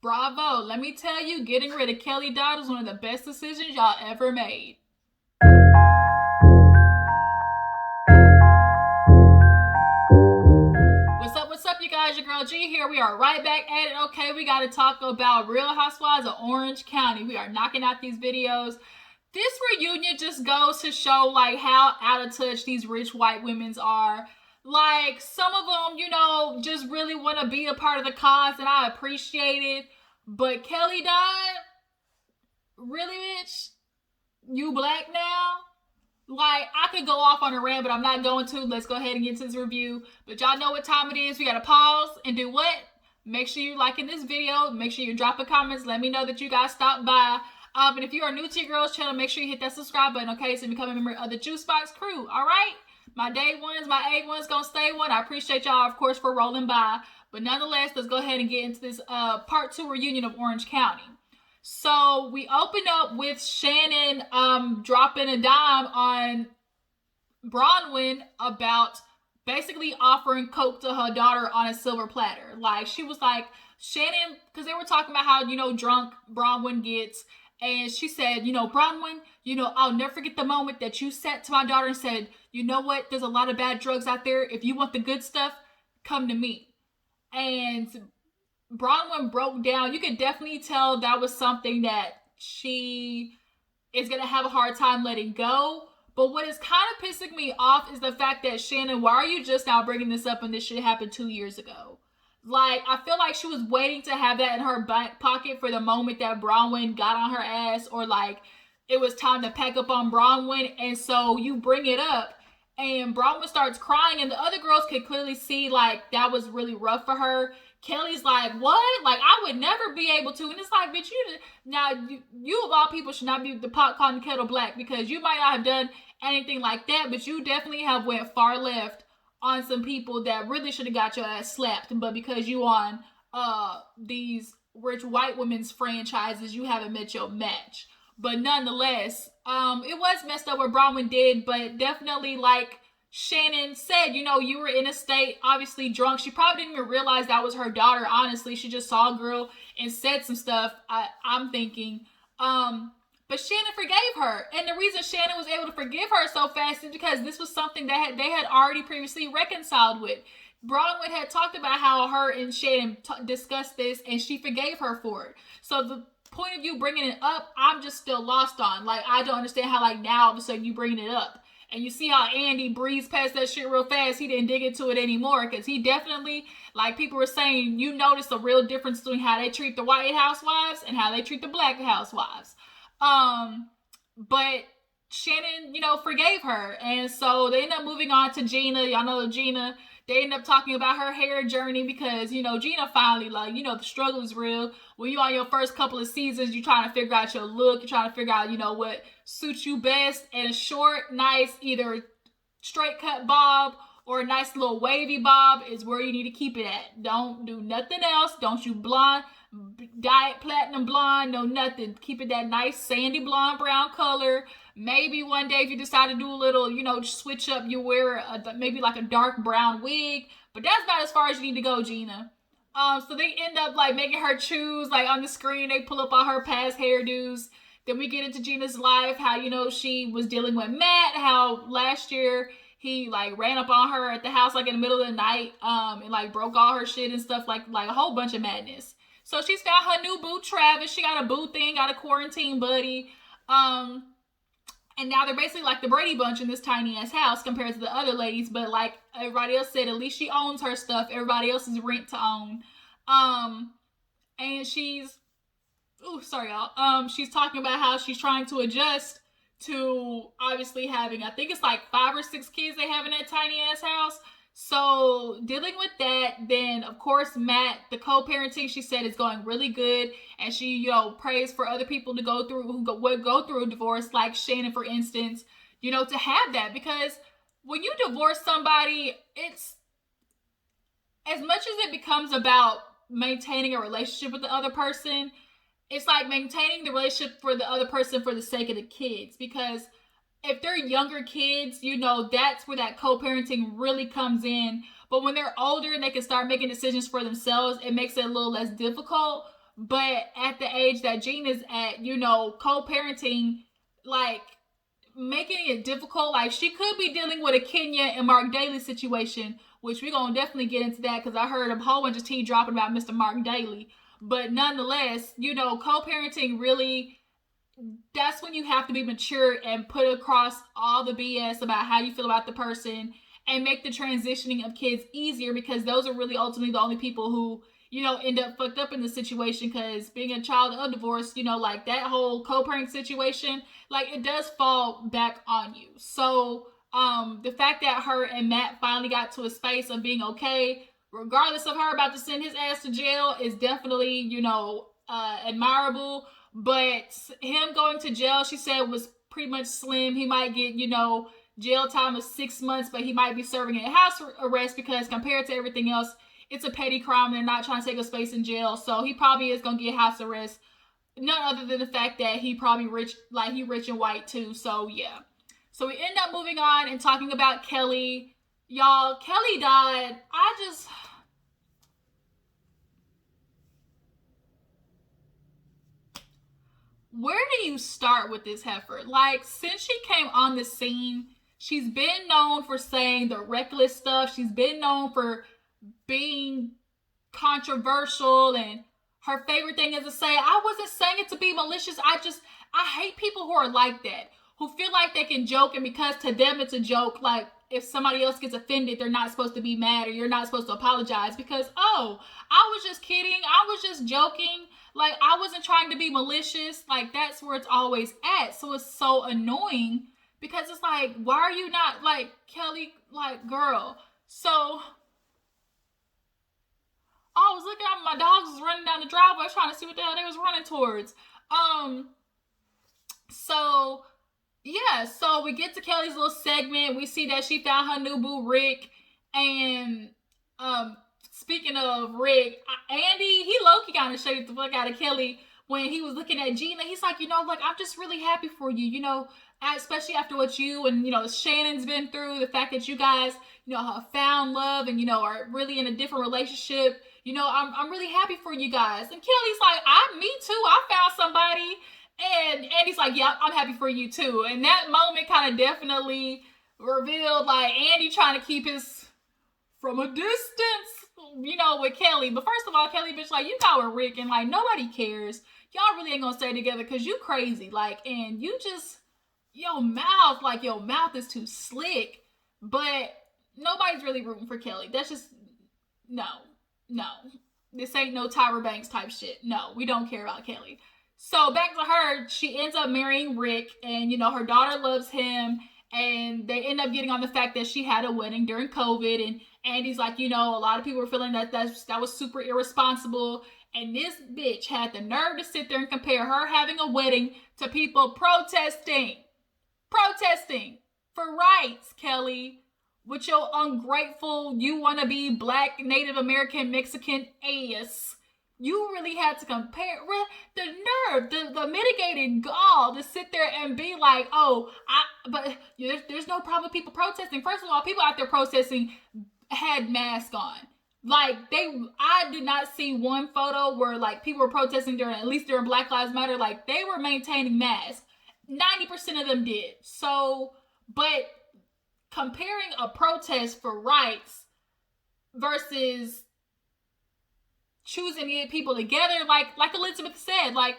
Bravo. Let me tell you, getting rid of Kelly Dodd is one of the best decisions y'all ever made. What's up, you guys? Your girl G here. We are right back at it. Okay, we got to talk about Real Housewives of Orange County. We are knocking out these videos. This reunion just goes to show, like, how out of touch these rich white women are. Like, some of them, just really want to be a part of the cause, and I appreciate it. But Kelly Dodd, really, bitch? You black now? Like, I could go off on a rant, but I'm not going to. Let's go ahead and get into this review. But y'all know what time it is. We got to pause and do what? Make sure you like in this video. Make sure you drop a comments. Let me know that you guys stopped by. And if you are new to your girl's channel, make sure you hit that subscribe button, okay? So you become a member of the Juice Box crew, all right? My day ones, my A1s gonna stay one. I appreciate y'all, of course, for rolling by. But nonetheless, let's go ahead and get into this part 2 reunion of Orange County. So we open up with Shannon dropping a dime on Bronwyn about basically offering coke to her daughter on a silver platter. Like, she was like, Shannon, because they were talking about how, drunk Bronwyn gets. And she said, Bronwyn, I'll never forget the moment that you sat to my daughter and said, you know what? There's a lot of bad drugs out there. If you want the good stuff, come to me. And Bronwyn broke down. You could definitely tell that was something that she is going to have a hard time letting go. But what is kind of pissing me off is the fact that, Shannon, why are you just now bringing this up when this shit happened 2 years ago? Like, I feel like she was waiting to have that in her back pocket for the moment that Bronwyn got on her ass, or like it was time to pack up on Bronwyn. And so you bring it up and Bronwyn starts crying, and the other girls could clearly see like that was really rough for her. Kelly's like, what? Like, I would never be able to. And it's like, bitch, you of all people should not be the pot calling the kettle black, because you might not have done anything like that, but you definitely have went far left on some people that really should have got your ass slapped. But because you on these rich white women's franchises, you haven't met your match. But nonetheless, it was messed up what Bronwyn did, but definitely, like Shannon said, you were in a state, obviously drunk. She probably didn't even realize that was her daughter, honestly. She just saw a girl and said some stuff, I'm thinking. But Shannon forgave her. And the reason Shannon was able to forgive her so fast is because this was something that they had already previously reconciled with. Bronwyn had talked about how her and Shannon discussed this, and she forgave her for it. So the point of you bringing it up, I'm just still lost on. Like, I don't understand how, like, now all of a sudden you bringing it up. And you see how Andy breezed past that shit real fast. He didn't dig into it anymore, because he definitely, like people were saying, you notice a real difference between how they treat the white housewives and how they treat the black housewives. But Shannon, forgave her. And so they end up moving on to Gina. Y'all know Gina. They end up talking about her hair journey because, Gina finally, like, the struggle is real. When you on your first couple of seasons, you trying to figure out your look. You're trying to figure out, what suits you best. And a short, nice, either straight cut bob or a nice little wavy bob is where you need to keep it at. Don't do nothing else. Don't you blonde, dye it platinum blonde, no nothing. Keep it that nice sandy blonde brown color. Maybe one day if you decide to do a little, switch up, you wear maybe like a dark brown wig. But that's about as far as you need to go, Gina. So they end up like making her choose, like on the screen, they pull up all her past hairdos. Then we get into Gina's life, how, she was dealing with Matt, how last year he like ran up on her at the house like in the middle of the night, and like broke all her shit and stuff, like a whole bunch of madness. So she's got her new boo Travis. She got a boo thing, got a quarantine buddy. And now they're basically like the Brady Bunch in this tiny ass house compared to the other ladies. But like everybody else said, at least she owns her stuff. Everybody else is rent to own. And she's, sorry y'all. She's talking about how she's trying to adjust to obviously having, I think it's like 5 or 6 kids they have in that tiny ass house. So dealing with that, then of course Matt, the co-parenting, she said is going really good, and she prays for other people to go through who would go through a divorce, like Shannon for instance, to have that, because when you divorce somebody, it's as much as it becomes about maintaining a relationship with the other person, it's like maintaining the relationship for the other person for the sake of the kids, because if they're younger kids, that's where that co-parenting really comes in. But when they're older and they can start making decisions for themselves, it makes it a little less difficult. but at the age that Gina's at, you know, co-parenting, like, making it difficult. Like, she could be dealing with a Kenya and Mark Daly situation, which we're gonna definitely get into that, because I heard a whole bunch of tea dropping about Mr. Mark Daly. But nonetheless, you know, co-parenting really, that's when you have to be mature and put across all the BS about how you feel about the person and make the transitioning of kids easier, because those are really ultimately the only people who, you know, end up fucked up in the situation. Because being a child of divorce, you know, like that whole co-parent situation, like, it does fall back on you. So the fact that her and Matt finally got to a space of being okay, regardless of her about to send his ass to jail, is definitely, you know, admirable. But him going to jail, she said, was pretty much slim. He might get, you know, jail time of 6 months, but he might be serving a house arrest, because compared to everything else, it's a petty crime. They're not trying to take a space in jail. So he probably is going to get house arrest. None other than the fact that he probably rich, like, he rich and white too. So yeah. So we end up moving on and talking about Kelly. Y'all, Kelly died. Where do you start with this heifer? Like, since she came on the scene, she's been known for saying the reckless stuff. She's been known for being controversial, and her favorite thing is to say, I wasn't saying it to be malicious. I hate people who are like that, who feel like they can joke, and because to them it's a joke, like, if somebody else gets offended, they're not supposed to be mad, or you're not supposed to apologize because, oh, I was just kidding. I was just joking. Like, I wasn't trying to be malicious. Like, that's where it's always at. So it's so annoying, because it's like, why are you not, like, Kelly, like, girl? So I was looking at my dogs was running down the driveway trying to see what the hell they was running towards. So yeah, so we get to Kelly's little segment. We see that she found her new boo Rick, and speaking of Rick, Andy, he low-key kind of shaded the fuck out of Kelly when he was looking at Gina. He's like, you know, like, I'm just really happy for you, you know, especially after what you and, you know, Shannon's been through, the fact that you guys, you know, have found love and, you know, are really in a different relationship. You know, I'm really happy for you guys. And Kelly's like, me too. I found somebody. And Andy's like, yeah, I'm happy for you too. And that moment kind of definitely revealed, like, Andy trying to keep his from a distance, you know, with Kelly. But first of all, Kelly, bitch, like, you got with Rick, and, like, nobody cares. Y'all really ain't gonna stay together because you crazy. Like, and you just, your mouth is too slick. But nobody's really rooting for Kelly. That's just, no. This ain't no Tyra Banks type shit. No, we don't care about Kelly. So back to her, she ends up marrying Rick, and, you know, her daughter loves him, and they end up getting on the fact that she had a wedding during COVID, and Andy's like, you know, a lot of people were feeling that was super irresponsible, and this bitch had the nerve to sit there and compare her having a wedding to people protesting for rights, Kelly, with your ungrateful, you want to be Black, Native American, Mexican ass. You really had to compare the nerve, the mitigated gall to sit there and be like, oh, but there's no problem with people protesting. First of all, people out there protesting had masks on. Like, I did not see one photo where, like, people were protesting at least during Black Lives Matter. Like, they were maintaining masks. 90% of them did. So, but comparing a protest for rights versus choosing to get people together, like Elizabeth said, like,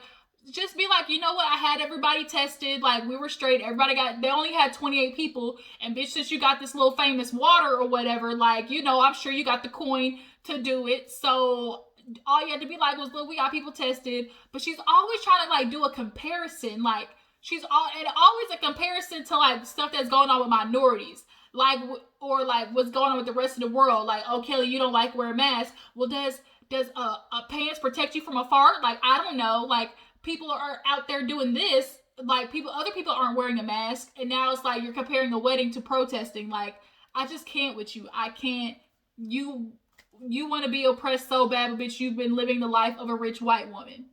just be like, you know what, I had everybody tested, like, we were straight, they only had 28 people, and bitch, since you got this little famous water or whatever, like, you know, I'm sure you got the coin to do it, so all you had to be like was, look, we got people tested. But she's always trying to, like, do a comparison, like, and always a comparison to, like, stuff that's going on with minorities, like, or, like, what's going on with the rest of the world, like, oh, Kelly, you don't like wearing masks, well, does a pants protect you from a fart? Like, I don't know. Like, people are out there doing this. Like, other people aren't wearing a mask. And now it's like you're comparing a wedding to protesting. Like, I just can't with you. I can't. You want to be oppressed so bad, but bitch, you've been living the life of a rich white woman.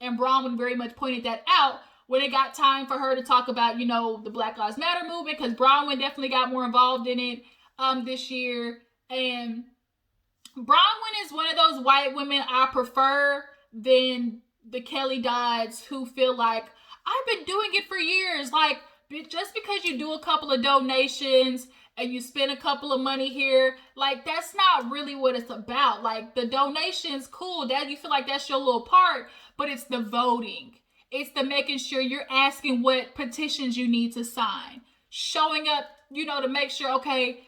And Bronwyn very much pointed that out when it got time for her to talk about, you know, the Black Lives Matter movement, because Bronwyn definitely got more involved in it this year. And Bronwyn is one of those white women I prefer. than the Kelly Dodds who feel like, I've been doing it for years. Like, just because you do a couple of donations and you spend a couple of money here, like, that's not really what it's about. Like, the donations, cool, that you feel like that's your little part, but it's the voting. It's the making sure you're asking what petitions you need to sign. Showing up, to make sure, okay,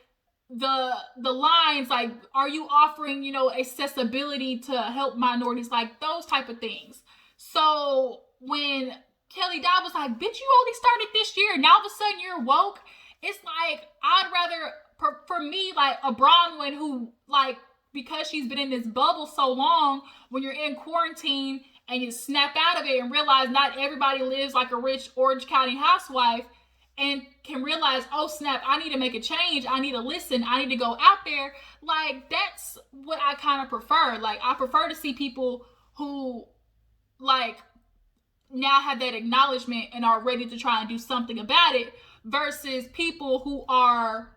the lines, like, are you offering, accessibility to help minorities, like those type of things. So when Kelly Dodd was like, bitch, you only started this year, now all of a sudden you're woke, it's like, I'd rather, for me, like a Bronwyn who, like, because she's been in this bubble so long, when you're in quarantine and you snap out of it and realize not everybody lives like a rich Orange County housewife, and can realize, oh snap, I need to make a change, I need to listen, I need to go out there. Like, that's what I kind of prefer. Like, I prefer to see people who, like, now have that acknowledgement and are ready to try and do something about it, versus people who are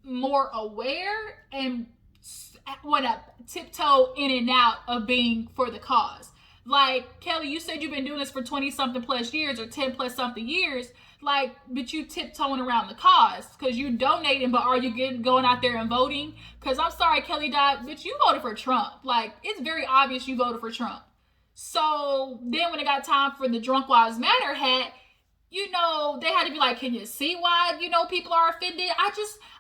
more aware and want to tiptoe in and out of being for the cause. Like, Kelly, you said you've been doing this for 20 something plus years, or 10 plus something years. Like, but you tiptoeing around the cause because you donating, but are you going out there and voting? Because I'm sorry, Kelly Dodd, but you voted for Trump. Like, it's very obvious you voted for Trump. So then when it got time for the Drunk Lives Matter hat, they had to be like, can you see why, people are offended?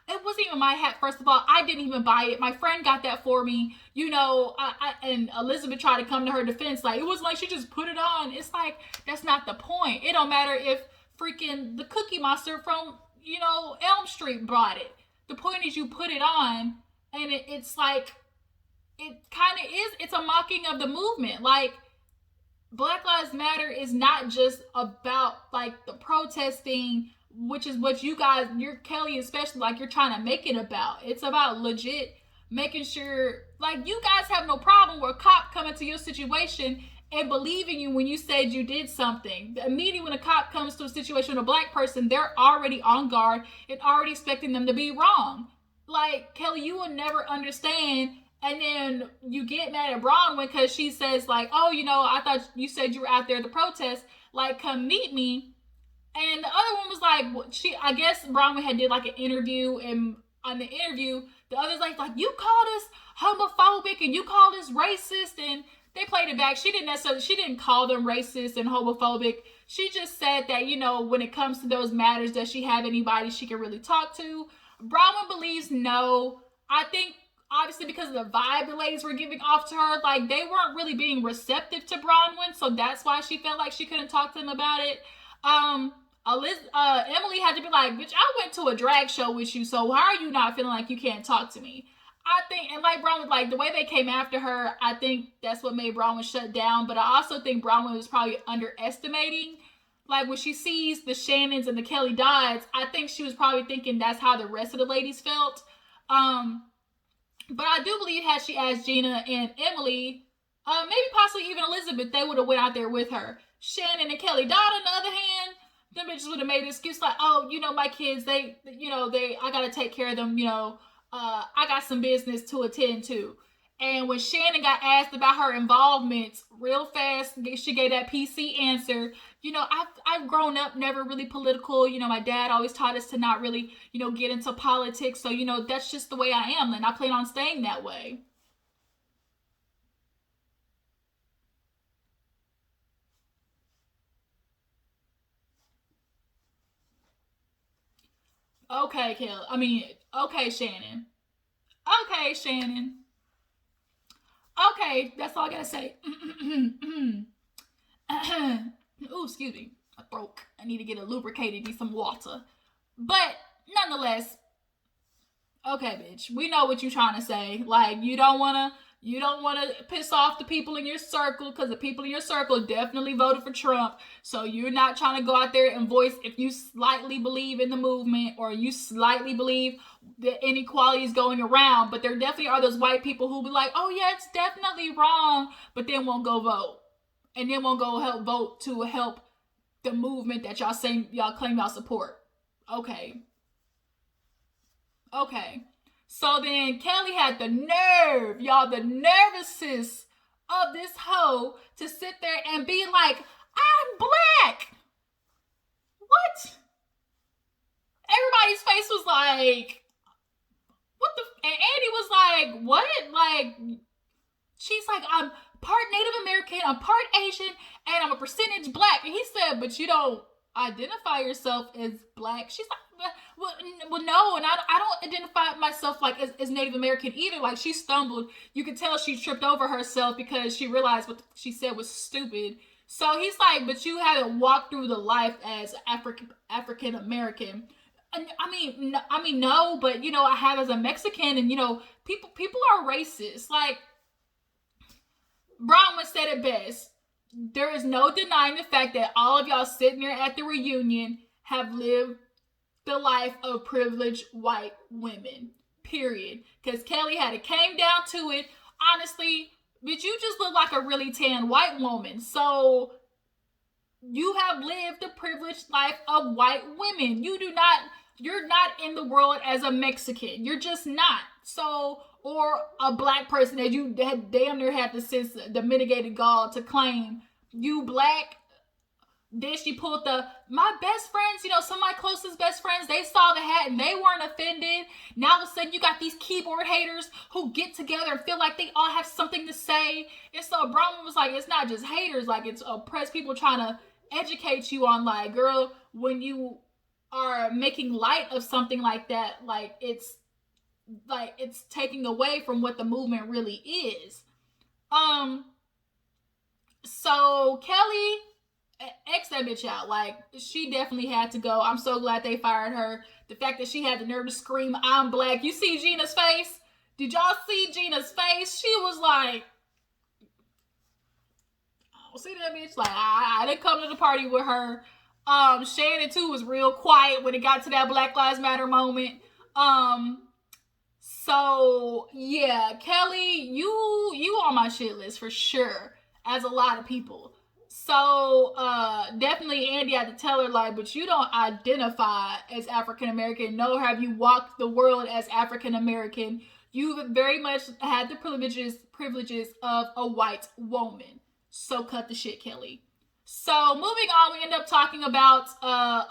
It wasn't even my hat, first of all. I didn't even buy it. My friend got that for me. And Elizabeth tried to come to her defense. Like, it wasn't like she just put it on. It's like, that's not the point. It don't matter if freaking the Cookie Monster from, Elm Street brought it. The point is you put it on, and it's like, it kind of is, it's a mocking of the movement. Like, Black Lives Matter is not just about, like, the protesting, which is what you guys, you're Kelly especially, like, you're trying to make it about. It's about legit making sure, like, you guys have no problem with a cop coming to your situation and believing you when you said you did something. Immediately when a cop comes to a situation with a black person, they're already on guard and already expecting them to be wrong. Like, Kelly, you will never understand. And then you get mad at Bronwyn because she says, like, oh, I thought you said you were out there to protest. Like, come meet me. And the other one was like, I guess Bronwyn had did like an interview, and on the interview, the other's like, you called us homophobic and you called us racist, and they played it back. She didn't call them racist and homophobic. She just said that, when it comes to those matters, does she have anybody she can really talk to? Bronwyn believes no. I think, obviously, because of the vibe the ladies were giving off to her, like, they weren't really being receptive to Bronwyn, so that's why she felt like she couldn't talk to them about it. Emily had to be like, bitch, I went to a drag show with you, so why are you not feeling like you can't talk to me? I think, and like Bronwyn, like, the way they came after her, I think that's what made Bronwyn shut down, but I also think Bronwyn was probably underestimating, like, when she sees the Shannons and the Kelly Dodds, I think she was probably thinking that's how the rest of the ladies felt. But I do believe had she asked Gina and Emily, maybe possibly even Elizabeth, they would have went out there with her. Shannon and Kelly Dodd, on the other hand, them bitches would have made an excuse like, oh, my kids, I gotta take care of them, I got some business to attend to. And when Shannon got asked about her involvements, real fast, she gave that PC answer. I've grown up never really political. My dad always taught us to not really, get into politics. So, that's just the way I am. And I plan on staying that way. Okay, okay, Shannon. Okay, Shannon. Okay, that's all I gotta say. Ooh, excuse me. I broke. I need to get a lubricated, need some water. But nonetheless, okay, bitch. We know what you're trying to say. Like, you don't wanna piss off the people in your circle, because the people in your circle definitely voted for Trump. So you're not trying to go out there and voice if you slightly believe in the movement, or you slightly believe that inequality is going around. But there definitely are those white people who be like, oh yeah, it's definitely wrong, but then won't go vote. And then won't go help vote to help the movement that y'all claim y'all support. Okay. So then Kelly had the nerve, y'all, the nervousness of this hoe to sit there and be like, I'm black. What? Everybody's face was like, what the? And Andy was like, what? Like, she's like, I'm part Native American, I'm part Asian, and I'm a percentage black. And he said, but you don't identify yourself as black. She's like, well no, and I don't identify myself like as Native American either. Like, she stumbled. You could tell she tripped over herself because she realized what she said was stupid. So he's like, but you haven't walked through the life as African American. I mean, no, but you know, I have as a Mexican, and you know, people are racist. Like, Bronwyn said it best. There is no denying the fact that all of y'all sitting there at the reunion have lived the life of privileged white women. Period. Because Kelly had it came down to it. Honestly, but you just look like a really tan white woman. So you have lived the privileged life of white women. You're not in the world as a Mexican. You're just not. So, or a black person that you had damn near had the mitigated gall to claim you black. Then she pulled my best friends, you know, some of my closest best friends, they saw the hat and they weren't offended. Now all of a sudden you got these keyboard haters who get together and feel like they all have something to say. And so Bronwyn was like, it's not just haters, like it's oppressed people trying to educate you on, like, girl, when you are making light of something like that, like it's taking away from what the movement really is. So Kelly, X that bitch out. Like, she definitely had to go. I'm so glad they fired her. The fact that she had the nerve to scream, I'm black. You see Gina's face? Did y'all see Gina's face? She was like, oh, see that bitch? Like, I didn't come to the party with her. Shannon too was real quiet when it got to that Black Lives Matter moment. So yeah, Kelly, you on my shit list for sure, as a lot of people. So definitely Andy had to tell her, like, but you don't identify as African American, nor have you walked the world as African American. You've very much had the privileges of a white woman. So cut the shit, Kelly. So moving on, we end up talking about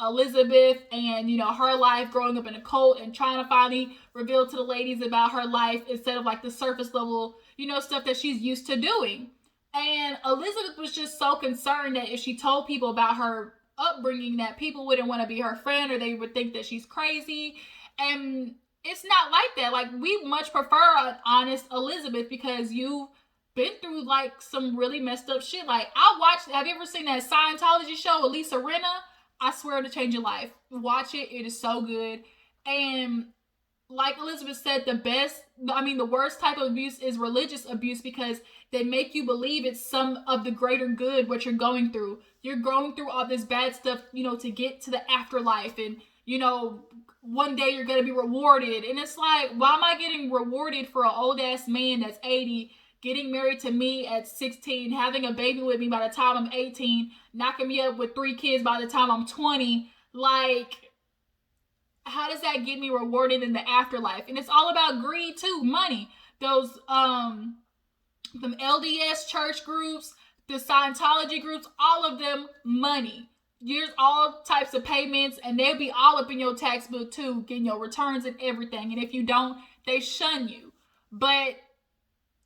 Elizabeth and, you know, her life growing up in a cult and trying to finally reveal to the ladies about her life instead of like the surface level, you know, stuff that she's used to doing. And Elizabeth was just so concerned that if she told people about her upbringing, that people wouldn't want to be her friend or they would think that she's crazy. And it's not like that. Like, we much prefer an honest Elizabeth because you've been through like some really messed up shit. Like, have you ever seen that Scientology show, Elisa Rinna? I swear to change your life. Watch it. It is so good. And like Elizabeth said, the worst type of abuse is religious abuse because they make you believe it's some of the greater good what you're going through. You're going through all this bad stuff, you know, to get to the afterlife, and, you know, one day you're going to be rewarded. And it's like, why am I getting rewarded for an old ass man that's 80, getting married to me at 16, having a baby with me by the time I'm 18, knocking me up with 3 kids by the time I'm 20? Like, how does that get me rewarded in the afterlife? And it's all about greed too, money. Those them LDS church groups, the Scientology groups, all of them, money. There's all types of payments, and they'll be all up in your tax book too, getting your returns and everything. And if you don't, they shun you. But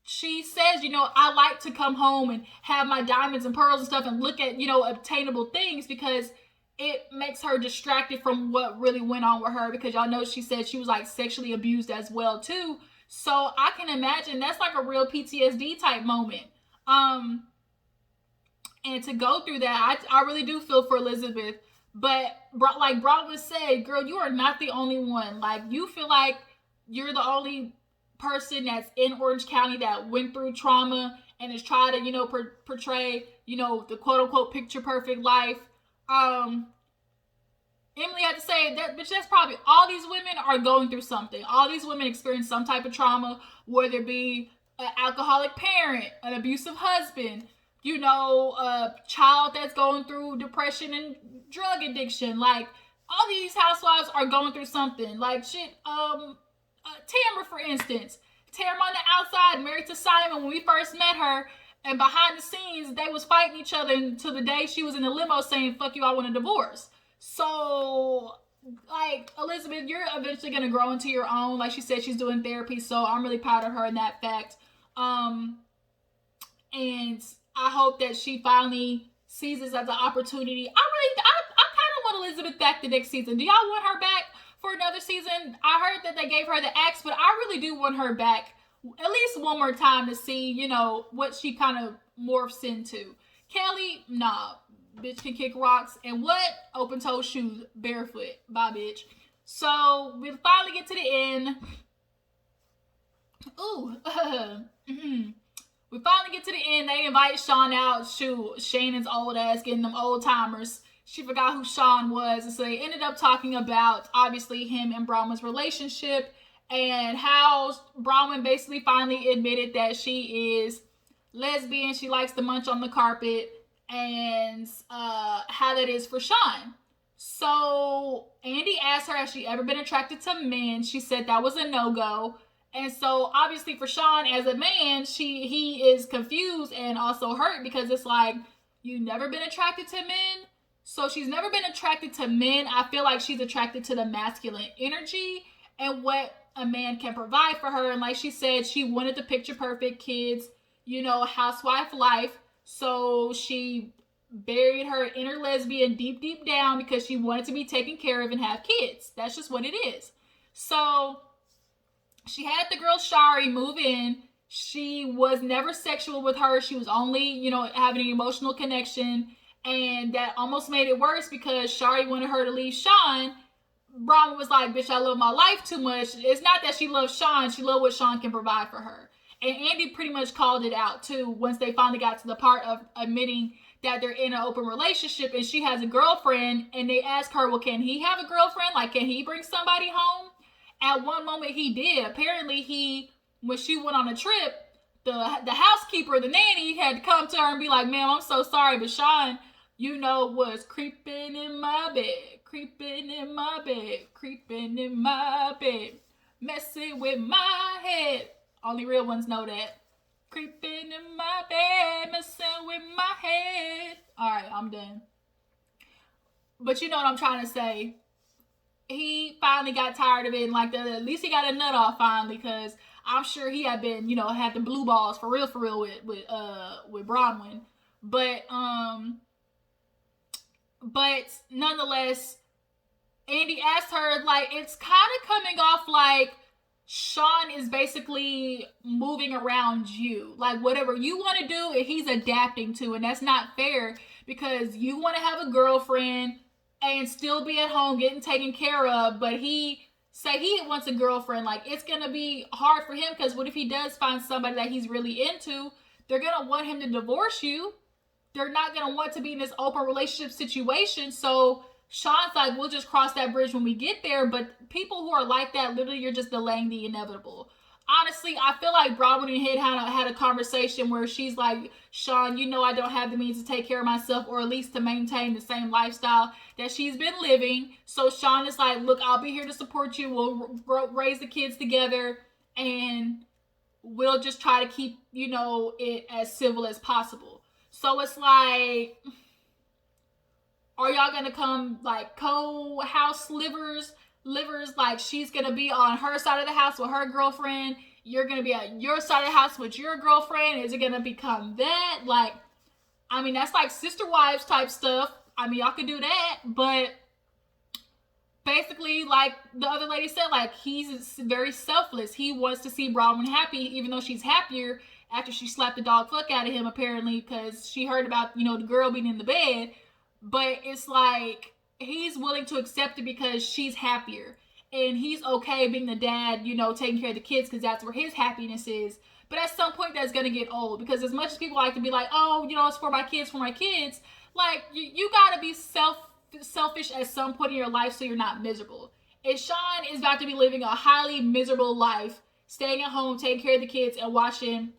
she says, you know, I like to come home and have my diamonds and pearls and stuff and look at, you know, obtainable things because it makes her distracted from what really went on with her, because y'all know she said she was like sexually abused as well too. So I can imagine that's like a real PTSD type moment. And to go through that, I really do feel for Elizabeth. But like Bronwyn said, girl, you are not the only one. Like, you feel like you're the only person that's in Orange County that went through trauma and is trying to, you know, portray, you know, the quote unquote picture perfect life. Emily had to say that, bitch, that's probably, all these women are going through something. All these women experience some type of trauma, whether it be an alcoholic parent, an abusive husband, you know, a child that's going through depression and drug addiction. Like, all these housewives are going through something. Like, shit, Tamara, for instance. Tamara on the outside, married to Simon when we first met her. And behind the scenes, they was fighting each other until the day she was in the limo saying, fuck you, I want a divorce. So, like, Elizabeth, you're eventually going to grow into your own. Like she said, she's doing therapy. So I'm really proud of her in that fact. And I hope that she finally sees this as an opportunity. I kind of want Elizabeth back the next season. Do y'all want her back for another season? I heard that they gave her the axe, but I really do want her back at least one more time to see, you know, what she kind of morphs into. Kelly, nah, bitch can kick rocks. And what? Open toe shoes, barefoot. Bye, bitch. So we finally get to the end. Ooh, we finally get to the end. They invite Sean out. Shoot, Shannon's old ass getting them old timers. She forgot who Sean was. And so they ended up talking about, obviously, him and Bronwyn's relationship and how Bronwyn basically finally admitted that she is lesbian. She likes to munch on the carpet, and how that is for Sean. So Andy asked her, has she ever been attracted to men? She said that was a no-go. And so obviously for Sean as a man, he is confused and also hurt, because it's like, you've never been attracted to men? So she's never been attracted to men. I feel like she's attracted to the masculine energy and what a man can provide for her. And like she said, she wanted the picture perfect kids, you know, housewife life. So she buried her inner lesbian deep, deep down because she wanted to be taken care of and have kids. That's just what it is. So she had the girl Shari move in. She was never sexual with her. She was only, you know, having an emotional connection. And that almost made it worse because Shari wanted her to leave Sean. Bronwyn was like, bitch, I love my life too much. It's not that she loves Sean. She loved what Sean can provide for her. And Andy pretty much called it out too once they finally got to the part of admitting that they're in an open relationship and she has a girlfriend. And they ask her, well, can he have a girlfriend? Like, can he bring somebody home? At one moment he did. Apparently when she went on a trip, the housekeeper, the nanny, had to come to her and be like, ma'am, I'm so sorry, but Sean, you know, was creeping in my bed, creeping in my bed, creeping in my bed, messing with my head. Only real ones know that. Creeping in my bed, messing with my head. All right, I'm done. But you know what I'm trying to say. He finally got tired of it, and like at least he got a nut off finally, because I'm sure he had been, you know, had the blue balls for real with Bronwyn. But nonetheless, Andy asked her, like, it's kind of coming off like Sean is basically moving around you. Like, whatever you want to do, he's adapting to, and that's not fair because you want to have a girlfriend and still be at home getting taken care of, but he say he wants a girlfriend. Like, it's going to be hard for him because what if he does find somebody that he's really into? They're going to want him to divorce you. They're not going to want to be in this open relationship situation. So Sean's like, we'll just cross that bridge when we get there. But people who are like that, literally, you're just delaying the inevitable. Honestly, I feel like Bronwyn and Hid had a conversation where she's like, Sean, you know I don't have the means to take care of myself, or at least to maintain the same lifestyle that she's been living. So Sean is like, look, I'll be here to support you. We'll raise the kids together, and we'll just try to keep, you know, it as civil as possible. So it's like, are y'all gonna come like co-house livers? Like, she's gonna be on her side of the house with her girlfriend, you're gonna be at your side of the house with your girlfriend. Is it gonna become that? Like, I mean, that's like Sister Wives type stuff. I mean, y'all could do that, but basically, like the other lady said, like, he's very selfless. He wants to see Bronwyn happy, even though she's happier after she slapped the dog fuck out of him, apparently, because she heard about, you know, the girl being in the bed. But it's like, he's willing to accept it because she's happier. And he's okay being the dad, you know, taking care of the kids because that's where his happiness is. But at some point, that's going to get old. Because as much as people like to be like, oh, you know, it's for my kids, like, you got to be selfish at some point in your life so you're not miserable. And Sean is about to be living a highly miserable life, staying at home, taking care of the kids, and watching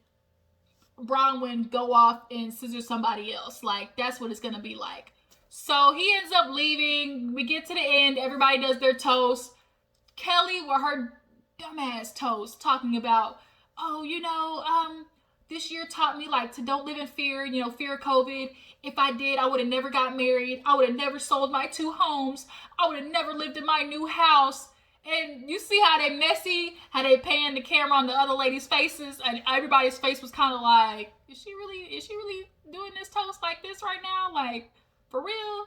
Bronwyn go off and scissor somebody else. Like, that's what it's going to be like. So he ends up leaving. We get to the end. Everybody does their toast. Kelly, with her dumbass toast, talking about, oh, you know, this year taught me like to don't live in fear, you know, fear of COVID. If I did, I would have never got married. I would have never sold my 2 homes. I would have never lived in my new house. And you see how they messy, how they pan the camera on the other ladies' faces, and everybody's face was kind of like, is she really doing this toast like this right now? Like, for real?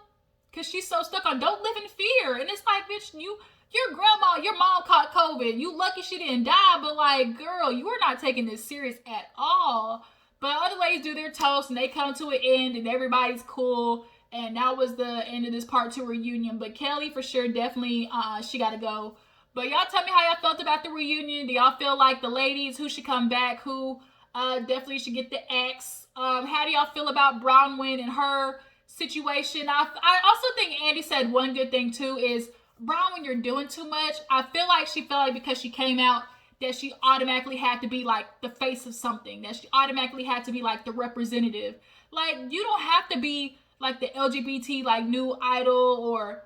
Because she's so stuck on don't live in fear. And it's like, bitch, your grandma, your mom caught COVID. You lucky she didn't die, but like, girl, you are not taking this serious at all. But other ladies do their toast and they come to an end and everybody's cool. And that was the end of this part 2 reunion. But Kelly, for sure, definitely, she got to go. But y'all tell me how y'all felt about the reunion. Do y'all feel like the ladies, who should come back, who definitely should get the X? How do y'all feel about Bronwyn and her situation? I also think Andy said one good thing, too, is Bronwyn, you're doing too much. I feel like she felt like because she came out that she automatically had to be like the face of something. That she automatically had to be like the representative. Like, you don't have to be like the LGBT like new idol or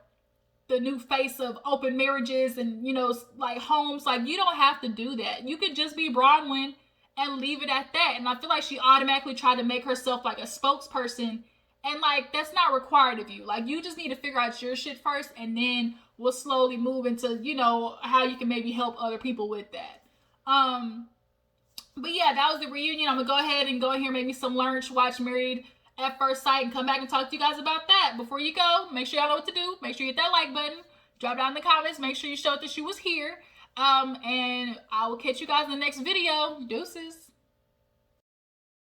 the new face of open marriages and, you know, like homes. Like, you don't have to do that. You could just be Bronwyn and leave it at that. And I feel like she automatically tried to make herself like a spokesperson, and like that's not required of you. Like, you just need to figure out your shit first, and then we'll slowly move into, you know, how you can maybe help other people with that. But yeah, that was the reunion. I'm gonna go ahead and go in here, maybe some lunch, watch Married at First Sight, and come back and talk to you guys about that. Before you go, make sure y'all know what to do. Make sure you hit that like button. Drop down in the comments. Make sure you show that you was here. And I will catch you guys in the next video. Deuces.